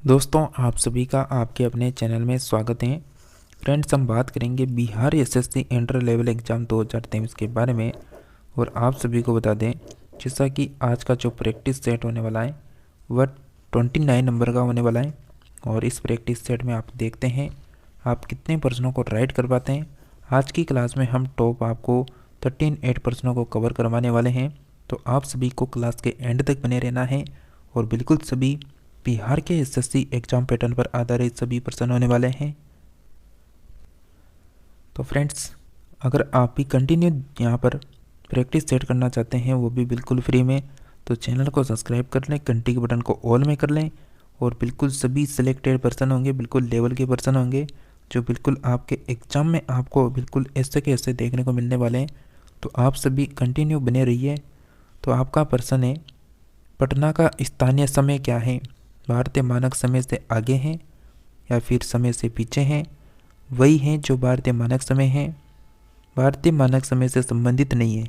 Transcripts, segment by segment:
दोस्तों, आप सभी का आपके अपने चैनल में स्वागत है। फ्रेंड्स, हम बात करेंगे Bihar SSC inter level exam 2023 के बारे में। और आप सभी को बता दें, जैसा कि आज का जो प्रैक्टिस सेट होने वाला है वह 29 नंबर का होने वाला है। और इस प्रैक्टिस सेट में आप देखते हैं आप कितने प्रश्नों को राइट कर पाते हैं। आज की क्लास में हम टॉप आपको 13 प्रश्नों को कवर करवाने वाले हैं। तो आप सभी को क्लास के एंड तक बने रहना है और बिल्कुल सभी बिहार के एसएससी एग्जाम पैटर्न पर आधारित सभी प्रश्न होने वाले हैं। तो फ्रेंड्स, अगर आप भी कंटिन्यू यहाँ पर प्रैक्टिस सेट करना चाहते हैं, वो भी बिल्कुल फ्री में, तो चैनल को सब्सक्राइब कर लें, घंटी के बटन को ऑल में कर लें। और बिल्कुल सभी सिलेक्टेड पर्सन होंगे, बिल्कुल लेवल के पर्सन होंगे, जो बिल्कुल आपके एग्ज़ाम में आपको बिल्कुल ऐसे के ऐसे देखने को मिलने वाले हैं। तो आप सभी कंटिन्यू बने रहिए। तो आपका प्रश्न है, पटना का स्थानीय समय क्या है? भारतीय मानक समय से आगे हैं या फिर समय से पीछे हैं? वही हैं जो भारतीय मानक समय है, भारतीय मानक समय से संबंधित नहीं है।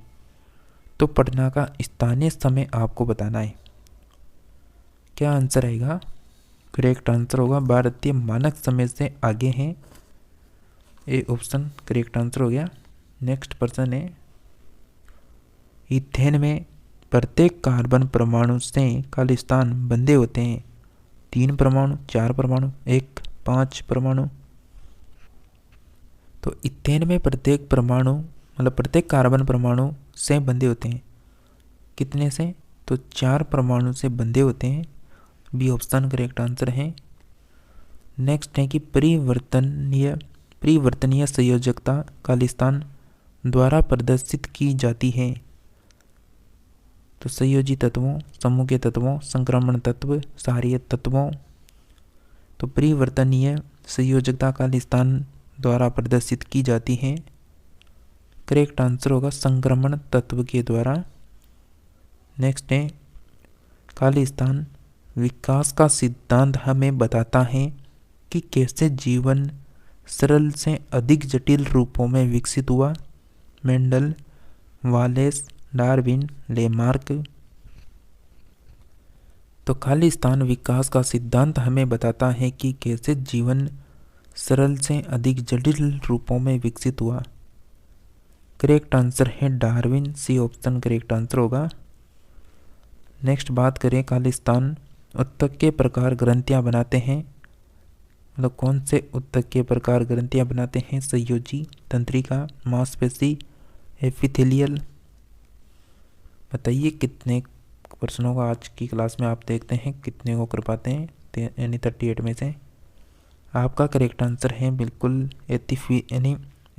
तो पटना का स्थानीय समय आपको बताना है। क्या आंसर आएगा? करेक्ट आंसर होगा भारतीय मानक समय से आगे हैं। ए ऑप्शन करेक्ट आंसर हो गया। नेक्स्ट प्रश्न है, ईथेन में प्रत्येक कार्बन परमाणु से खालिस्तान बंधे होते हैं? 3 परमाणु, 4 परमाणु, 1, 5 परमाणु। तो इथेन में प्रत्येक परमाणु मतलब प्रत्येक कार्बन परमाणु से बंधे होते हैं। कितने से? तो 4 परमाणु से बंधे होते हैं। बी ऑप्शन करेक्ट आंसर है। नेक्स्ट है कि परिवर्तनीय संयोजकता खालिस्तान द्वारा प्रदर्शित की जाती है? तो संयोजी तत्वों, समूह के तत्वों, संक्रमण तत्व, क्षारीय तत्वों। तो परिवर्तनीय संयोजकता खालिस्तान द्वारा प्रदर्शित की जाती है। करेक्ट आंसर होगा संक्रमण तत्व के द्वारा। नेक्स्ट है, खालिस्तान विकास का सिद्धांत हमें बताता है कि कैसे जीवन सरल से अधिक जटिल रूपों में विकसित हुआ? Mendel, wireless, Darwin, Lamarck. तो खालिस्तान विकास का सिद्धांत हमें बताता है कि कैसे जीवन सरल से अधिक जटिल रूपों में विकसित हुआ। करेक्ट आंसर है Darwin, C option correct answer होगा। नेक्स्ट बात करें, खालिस्तान उत्तक के प्रकार ग्रंथियां बनाते हैं? मतलब कौन से उत्तक के प्रकार ग्रंथियां बनाते हैं? संयोजी, तंत्रिका, मांसपेशी, एपिथेलियल। बताइए कितने प्रश्नों का आज की क्लास में आप देखते हैं कितने को कर पाते हैं, यानी 38 में से। आपका करेक्ट आंसर है बिल्कुल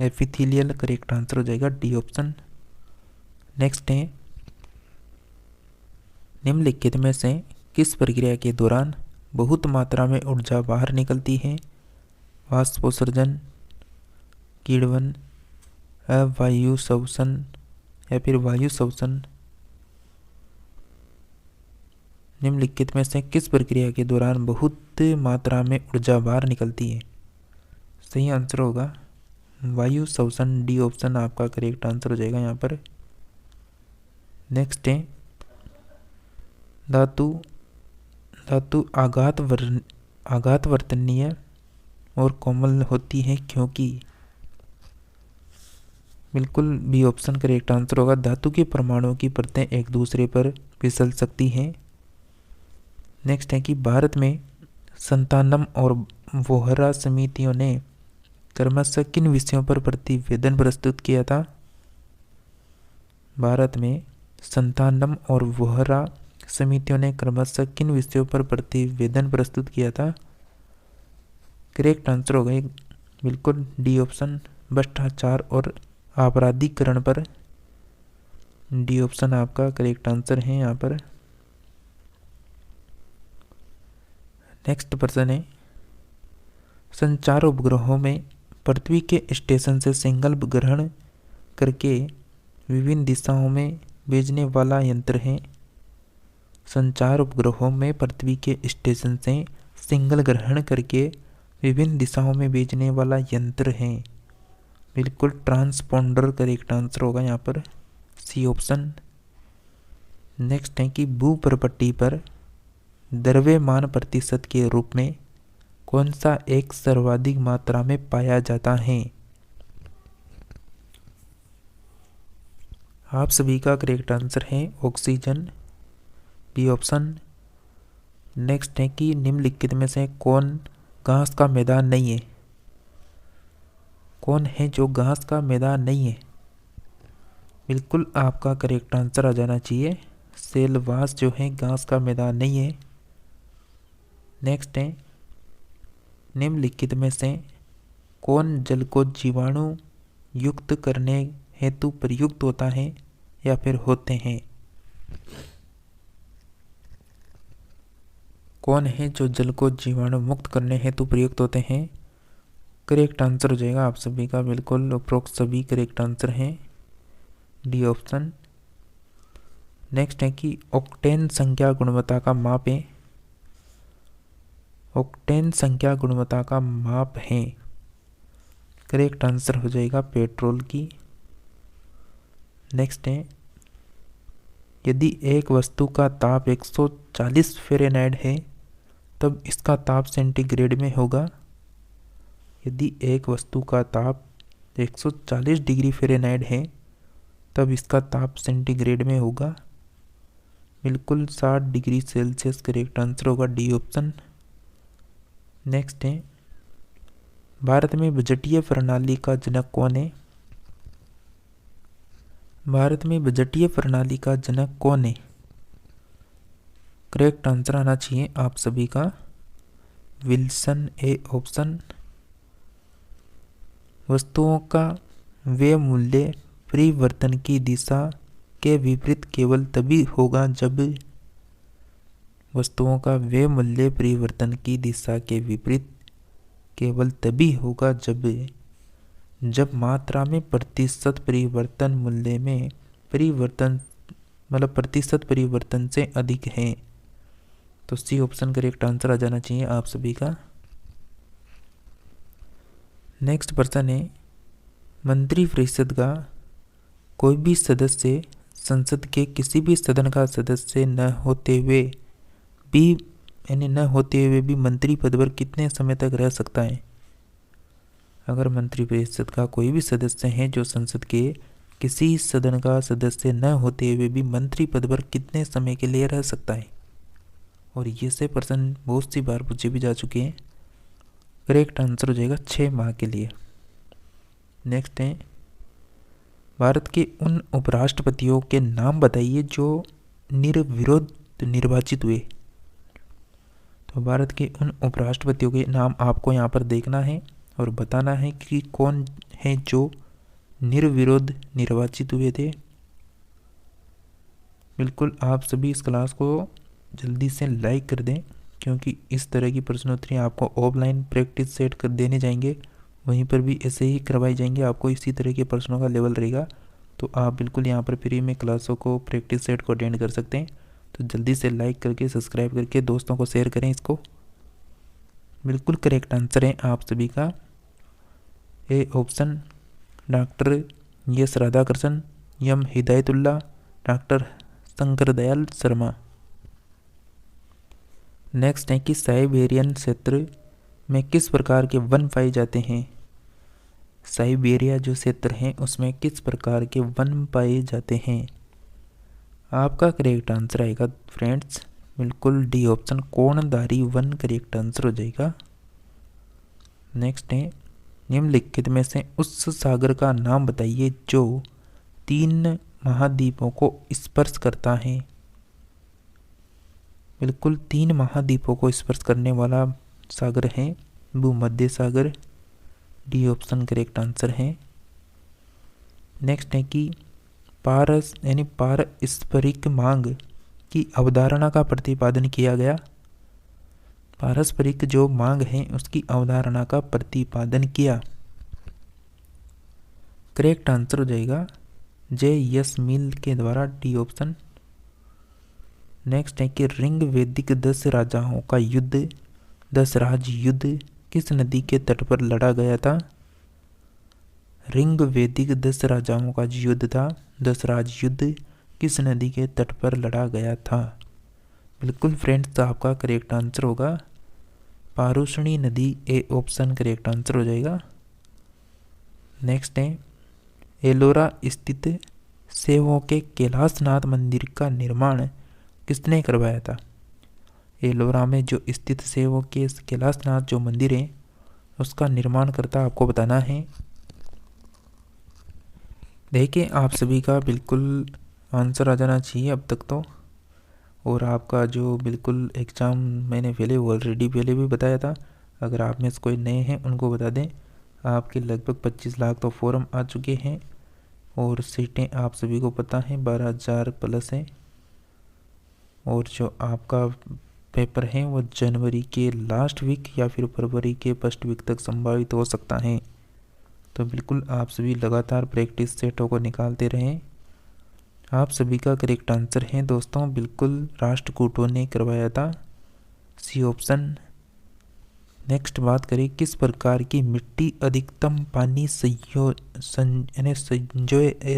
एपिथेलियल करेक्ट आंसर हो जाएगा, डी ऑप्शन। नेक्स्ट है, निम्नलिखित में से किस प्रक्रिया के दौरान बहुत मात्रा में ऊर्जा बाहर निकलती है? वाष्पोत्सर्जन, किण्वन, वायु शोषण या फिर वायु शोषण। निम्नलिखित में से किस प्रक्रिया के दौरान बहुत मात्रा में ऊर्जा बाहर निकलती है? सही आंसर होगा वायु शोषण, डी ऑप्शन आपका करेक्ट आंसर हो जाएगा यहाँ पर। नेक्स्ट है, धातु आघातवर्तनीय और कोमल होती है क्योंकि? बिल्कुल बी ऑप्शन करेक्ट आंसर होगा। धातु के परमाणुओं की परतें एक दूसरे पर फिसल सकती हैं। नेक्स्ट है कि भारत में संतानम और वोहरा समितियों ने क्रमशः किन विषयों पर प्रतिवेदन प्रस्तुत किया था? भारत में संतानम और वोहरा समितियों ने क्रमशः किन विषयों पर प्रतिवेदन प्रस्तुत किया था? करेक्ट आंसर होगा बिल्कुल डी ऑप्शन, भ्रष्टाचार और आपराधिकरण पर। डी ऑप्शन आपका करेक्ट आंसर है यहाँ पर। नेक्स्ट प्रश्न है, संचार उपग्रहों में पृथ्वी के स्टेशन से सिग्नल ग्रहण करके विभिन्न दिशाओं में भेजने वाला यंत्र है? संचार उपग्रहों में पृथ्वी के स्टेशन से सिग्नल ग्रहण करके विभिन्न दिशाओं में भेजने वाला यंत्र है? बिल्कुल ट्रांसपोंडर करेक्ट आंसर होगा यहाँ पर, सी ऑप्शन। नेक्स्ट है कि भूपर्पट्टी पर द्रव्यमान प्रतिशत के रूप में कौन सा एक सर्वाधिक मात्रा में पाया जाता है? आप सभी का करेक्ट आंसर है ऑक्सीजन, बी ऑप्शन। नेक्स्ट है कि निम्नलिखित में से कौन घास का मैदान नहीं है? कौन है जो घास का मैदान नहीं है? बिल्कुल आपका करेक्ट आंसर आ जाना चाहिए, सेलवास जो है घास का मैदान नहीं है। नेक्स्ट है निम्नलिखित में से कौन जल को जीवाणु युक्त करने हेतु प्रयुक्त होता है या फिर होते हैं? कौन है जो जल को जीवाणु मुक्त करने हेतु प्रयुक्त होते हैं? करेक्ट आंसर हो जाएगा आप सभी का बिल्कुल उपरोक्त सभी करेक्ट आंसर हैं, डी ऑप्शन। नेक्स्ट है कि ऑक्टेन संख्या गुणवत्ता का माप है। ऑक्टेन संख्या गुणवत्ता का माप है। करेक्ट आंसर हो जाएगा पेट्रोल की। नेक्स्ट है यदि एक वस्तु का ताप 140 फ़ारेनहाइट है तब इसका ताप सेंटीग्रेड में होगा। यदि एक वस्तु का ताप 140 डिग्री फ़ारेनहाइट है तब इसका ताप सेंटीग्रेड में होगा। बिल्कुल 60 डिग्री सेल्सियस करेक्ट आंसर होगा, डी ऑप्शन। नेक्स्ट है भारत में बजटीय प्रणाली का जनक कौन है? भारत में बजटीय प्रणाली का जनक कौन है? करेक्ट आंसर आना चाहिए आप सभी का विल्सन, ए ऑप्शन। वस्तुओं का व्यय मूल्य परिवर्तन की दिशा के विपरीत केवल तभी होगा जब वस्तुओं का व्यय मूल्य परिवर्तन की दिशा के विपरीत केवल तभी होगा जब मात्रा में प्रतिशत परिवर्तन मूल्य में परिवर्तन मतलब प्रतिशत परिवर्तन से अधिक है। तो सी ऑप्शन करेक्ट आंसर आ जाना चाहिए आप सभी का। नेक्स्ट प्रश्न है मंत्रिपरिषद का कोई भी सदस्य संसद के किसी भी सदन का सदस्य न होते हुए भी मंत्री पद पर कितने समय तक रह सकता है? अगर मंत्रिपरिषद का कोई भी सदस्य है जो संसद के किसी सदन का सदस्य न होते हुए भी मंत्री पद पर कितने समय के लिए रह सकता है? और ये से प्रश्न बहुत सी बार पूछे भी जा चुके हैं। करेक्ट आंसर हो जाएगा 6 माह के लिए। नेक्स्ट है भारत के उन उपराष्ट्रपतियों के नाम बताइए जो निर्विरोध निर्वाचित हुए। तो भारत के उन उपराष्ट्रपतियों के नाम आपको यहाँ पर देखना है और बताना है कि कौन है जो निर्विरोध निर्वाचित हुए थे। बिल्कुल आप सभी इस क्लास को जल्दी से लाइक कर दें क्योंकि इस तरह की प्रश्नोत्तरी आपको ऑफलाइन प्रैक्टिस सेट कर देने जाएंगे, वहीं पर भी ऐसे ही करवाई जाएंगे, आपको इसी तरह के प्रश्नों का लेवल रहेगा। तो आप बिल्कुल यहाँ पर फ्री में क्लासों को प्रैक्टिस सेट को अटेंड कर सकते हैं। तो जल्दी से लाइक करके सब्सक्राइब करके दोस्तों को शेयर करें इसको। बिल्कुल करेक्ट आंसर है आप सभी का A option, doctor S Radhakrishnan, M Hidayatullah, doctor Shankar Dayal Sharma. Next है कि साइबेरियन क्षेत्र में किस प्रकार के वन पाए जाते हैं? साइबेरिया जो क्षेत्र है उसमें किस प्रकार के वन पाए जाते हैं? आपका करेक्ट आंसर आएगा फ्रेंड्स बिल्कुल डी ऑप्शन, कोणधारी वन करेक्ट आंसर हो जाएगा। नेक्स्ट है निम्नलिखित में से उस सागर का नाम बताइए जो 3 महाद्वीपों को स्पर्श करता है। बिल्कुल 3 महाद्वीपों को स्पर्श करने वाला सागर है भूमध्य सागर, डी ऑप्शन करेक्ट आंसर है। नेक्स्ट है कि पारस्परिक मांग की अवधारणा का प्रतिपादन किया गया। पारस्परिक जो मांग है उसकी अवधारणा का प्रतिपादन किया। करेक्ट आंसर हो जाएगा जे.एस. मिल के द्वारा, डी ऑप्शन। नेक्स्ट है कि ऋग वैदिक 10 राजाओं का युद्ध 10 राज युद्ध किस नदी के तट पर लड़ा गया था? ऋग वैदिक 10 राजाओं का युद्ध था 10 राज युद्ध किस नदी के तट पर लड़ा गया था? बिल्कुल फ्रेंड्स, तो आपका करेक्ट आंसर होगा पारुषणी नदी, ए ऑप्शन करेक्ट आंसर हो जाएगा। नेक्स्ट है, एलोरा स्थित सेवों के कैलाशनाथ मंदिर का निर्माण किसने करवाया था? एलोरा में जो स्थित सेवों के कैलाशनाथ जो मंदिर है उसका निर्माण करता आपको बताना है। देखिए, आप सभी का बिल्कुल आंसर आ जाना चाहिए अब तक तो। और आपका जो बिल्कुल एग्ज़ाम मैंने ऑलरेडी पहले भी बताया था, अगर आप में से कोई नए हैं उनको बता दें, आपके लगभग 25 लाख तो फॉर्म आ चुके हैं और सीटें आप सभी को पता है 12,000 प्लस हैं। और जो आपका पेपर है वो जनवरी के लास्ट वीक या फिर फरवरी के फर्स्ट वीक तक संभावित हो सकता है। तो बिल्कुल आप सभी लगातार प्रैक्टिस सेटों को निकालते रहें। आप सभी का करेक्ट आंसर है दोस्तों, बिल्कुल राष्ट्रकूटों ने करवाया था, सी ऑप्शन। नेक्स्ट बात करें, किस प्रकार की मिट्टी अधिकतम पानी संजोए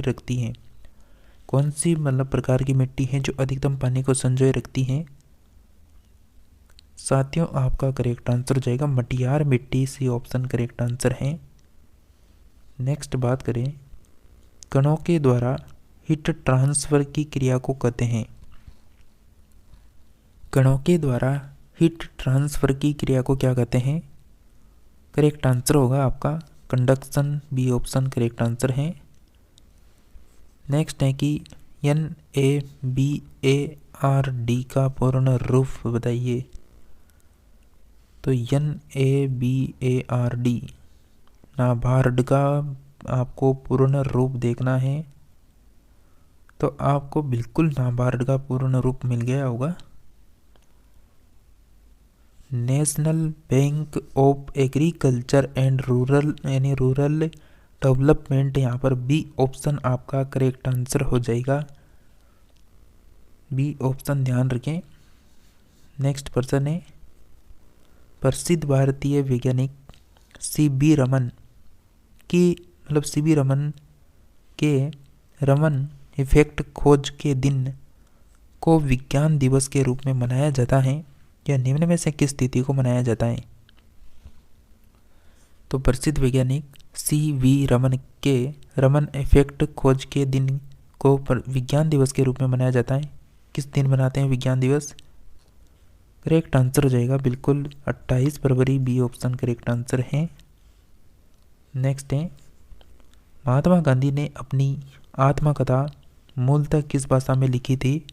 रखती है? कौन सी प्रकार की मिट्टी है जो अधिकतम पानी को संजोए रखती है? साथियों, आपका करेक्ट आंसर हो जाएगा मटियार मिट्टी, सी ऑप्शन करेक्ट आंसर है। नेक्स्ट बात करें, कणों के द्वारा हीट ट्रांसफर की क्रिया को कहते हैं? कणों के द्वारा हीट ट्रांसफर की क्रिया को क्या कहते हैं? करेक्ट आंसर होगा आपका conduction, B option correct answer है। नेक्स्ट है कि NABARD का पूर्ण रूप बताइए। तो NABARD नाबार्ड का आपको पूर्ण रूप देखना है, तो आपको बिल्कुल नाबार्ड का पूर्ण रूप मिल गया होगा। National bank of agriculture and rural development, यहाँ पर बी ऑप्शन आपका करेक्ट आंसर हो जाएगा, बी ऑप्शन ध्यान रखें। नेक्स्ट पर्सन है, प्रसिद्ध भारतीय वैज्ञानिक CB रमन की CB रमन के रमन इफेक्ट खोज के दिन को विज्ञान दिवस के रूप में मनाया जाता है, या निम्न में से किस तिथि को मनाया जाता है? तो प्रसिद्ध वैज्ञानिक CB रमन के रमन इफेक्ट खोज के दिन को विज्ञान दिवस के रूप में मनाया जाता है। किस दिन मनाते हैं विज्ञान दिवस? करेक्ट आंसर हो जाएगा बिल्कुल 28 फरवरी, बी ऑप्शन करेक्ट आंसर है। नेक्स्ट है, महात्मा गांधी ने अपनी आत्मकथा मूलतः किस भाषा में लिखी थी?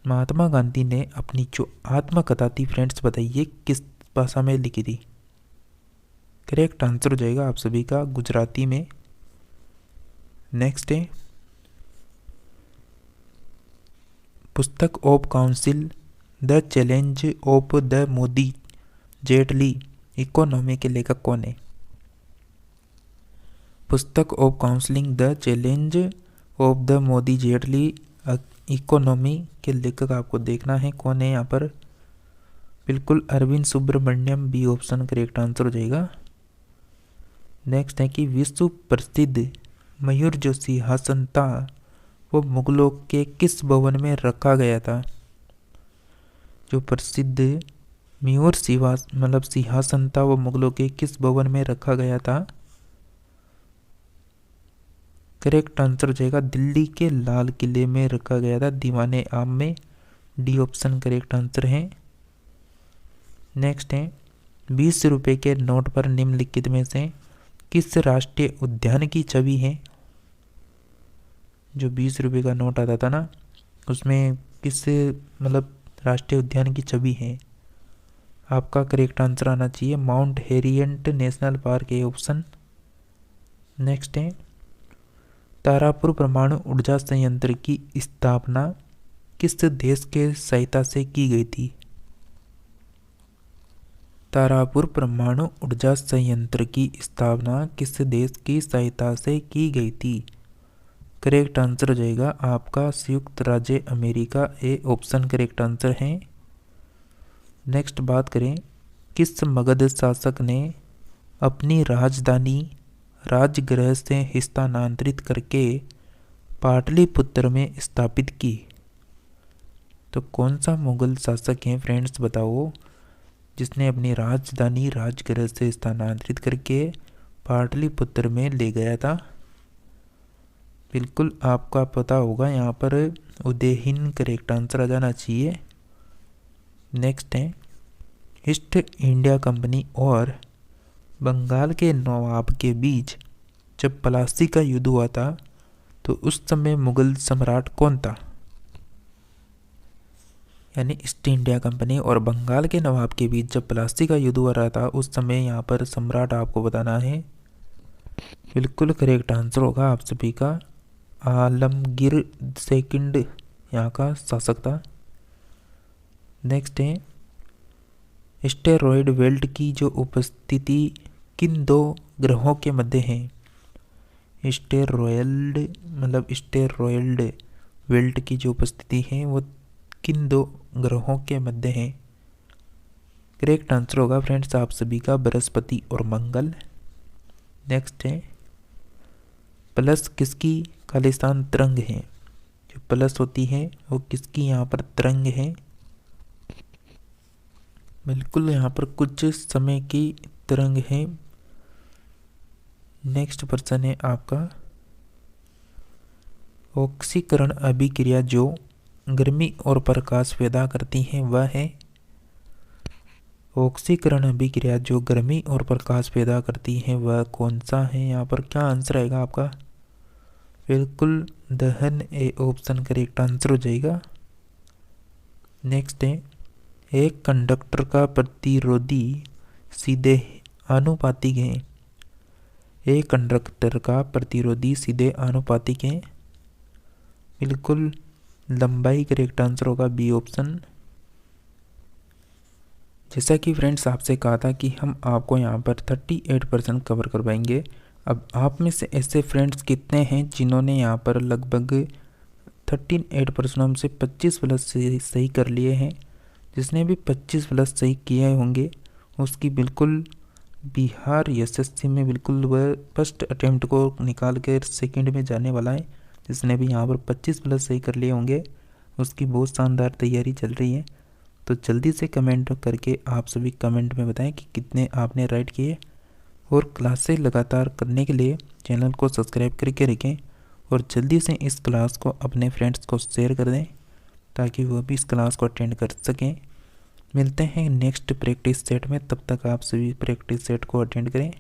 महात्मा गांधी ने अपनी जो आत्मकथा थी फ्रेंड्स, बताइए किस भाषा में लिखी थी? करेक्ट आंसर हो जाएगा आप सभी का गुजराती में। नेक्स्ट है, पुस्तक of council the challenge of the Modi Jaitley economy के लेखक कौन है? पुस्तक of counselling the challenge of the Modi Jaitley economy के लेखक आपको देखना है कौन है यहाँ पर? बिल्कुल Arvind Subramanian, B option correct answer हो जाएगा। नेक्स्ट है कि विश्व प्रसिद्ध मयूर जो सिंहासन था वो मुगलों के किस भवन में रखा गया था? जो प्रसिद्ध मयूर सिंहासन था वो मुगलों के किस भवन में रखा गया था? करेक्ट आंसर हो जाएगा दिल्ली के लाल किले में रखा गया था, दीवाने आम में, डी ऑप्शन करेक्ट आंसर है। नेक्स्ट है, 20 रुपये के नोट पर निम्नलिखित में से किस राष्ट्रीय उद्यान की छवि है? जो 20 रुपये का नोट आता था ना, उसमें किस राष्ट्रीय उद्यान की छवि है? आपका करेक्ट आंसर आना चाहिए mount Harriet national park, A option. Next है, तारापुर परमाणु ऊर्जा संयंत्र की स्थापना किस देश के सहायता से की गई थी? तारापुर परमाणु ऊर्जा संयंत्र की स्थापना किस देश की सहायता से की गई थी? करेक्ट आंसर हो जाएगा आपका संयुक्त राज्य America, A option correct answer है। नेक्स्ट बात करें, किस मगध शासक ने अपनी राजधानी राजगृह से स्थानांतरित करके पाटलिपुत्र में स्थापित की? तो कौन सा मुगल शासक है फ्रेंड्स बताओ, जिसने अपनी राजधानी राजगृह से स्थानांतरित करके पाटलिपुत्र में ले गया था? बिल्कुल आपका पता होगा, यहाँ पर उदयहीन करेक्ट आंसर आ जाना चाहिए। नेक्स्ट है, ईस्ट इंडिया कंपनी और बंगाल के नवाब के बीच जब प्लासी का युद्ध हुआ था तो उस समय मुगल सम्राट कौन था? यानी ईस्ट इंडिया कंपनी और बंगाल के नवाब के बीच जब प्लासी का युद्ध हो रहा था उस समय यहाँ पर सम्राट आपको बताना है। बिल्कुल करेक्ट आंसर होगा आप सभी का आलमगीर सेकंड यहाँ का शासक था। नेक्स्ट है, एस्टेरॉयड बेल्ट की जो उपस्थिति किन दो ग्रहों के मध्य है? एस्टेरॉयड बेल्ट की जो उपस्थिति है वो किन दो ग्रहों के मध्य है? करेक्ट आंसर होगा फ्रेंड्स आप सभी का बृहस्पति और मंगल। नेक्स्ट है, प्लस किसकी खालिस्तान तरंग है? जो प्लस होती है वो किसकी यहाँ पर तरंग है? बिल्कुल यहाँ पर कुछ समय की तरंग है। नेक्स्ट प्रश्न है आपका, ऑक्सीकरण अभिक्रिया जो गर्मी और प्रकाश पैदा करती है वह है? ऑक्सीकरण अभिक्रिया जो गर्मी और प्रकाश पैदा करती है वह कौन सा है? यहाँ पर क्या आंसर आएगा आपका? बिल्कुल दहन ए ऑप्शन करेक्ट आंसर हो जाएगा। नेक्स्ट है, एक कंडक्टर का प्रतिरोधी सीधे आनुपातिक है? एक कंडक्टर का प्रतिरोधी सीधे आनुपातिक है? बिल्कुल लंबाई करेक्ट आंसर होगा बी ऑप्शन। जैसा कि फ्रेंड्स आपसे कहा था कि हम आपको यहाँ पर 38% कवर करवाएंगे। अब आप में से ऐसे फ्रेंड्स कितने हैं जिन्होंने यहाँ पर लगभग 38% हमसे 25+ सही कर लिए हैं? जिसने भी 25+ सही किए होंगे उसकी बिल्कुल बिहार एसएससी में बिल्कुल वह फर्स्ट अटेम्प्ट को निकाल कर सेकंड में जाने वाला है। जिसने भी यहाँ पर 25+ सही कर लिए होंगे उसकी बहुत शानदार तैयारी चल रही है। तो जल्दी से कमेंट करके आप सभी कमेंट में बताएं कि कितने आपने राइट किए। और क्लासेस लगातार करने के लिए चैनल को सब्सक्राइब करके रखें और जल्दी से इस क्लास को अपने फ्रेंड्स को शेयर कर दें ताकि वह भी इस क्लास को अटेंड कर सकें। मिलते हैं नेक्स्ट प्रैक्टिस सेट में, तब तक आप सभी प्रैक्टिस सेट को अटेंड करें।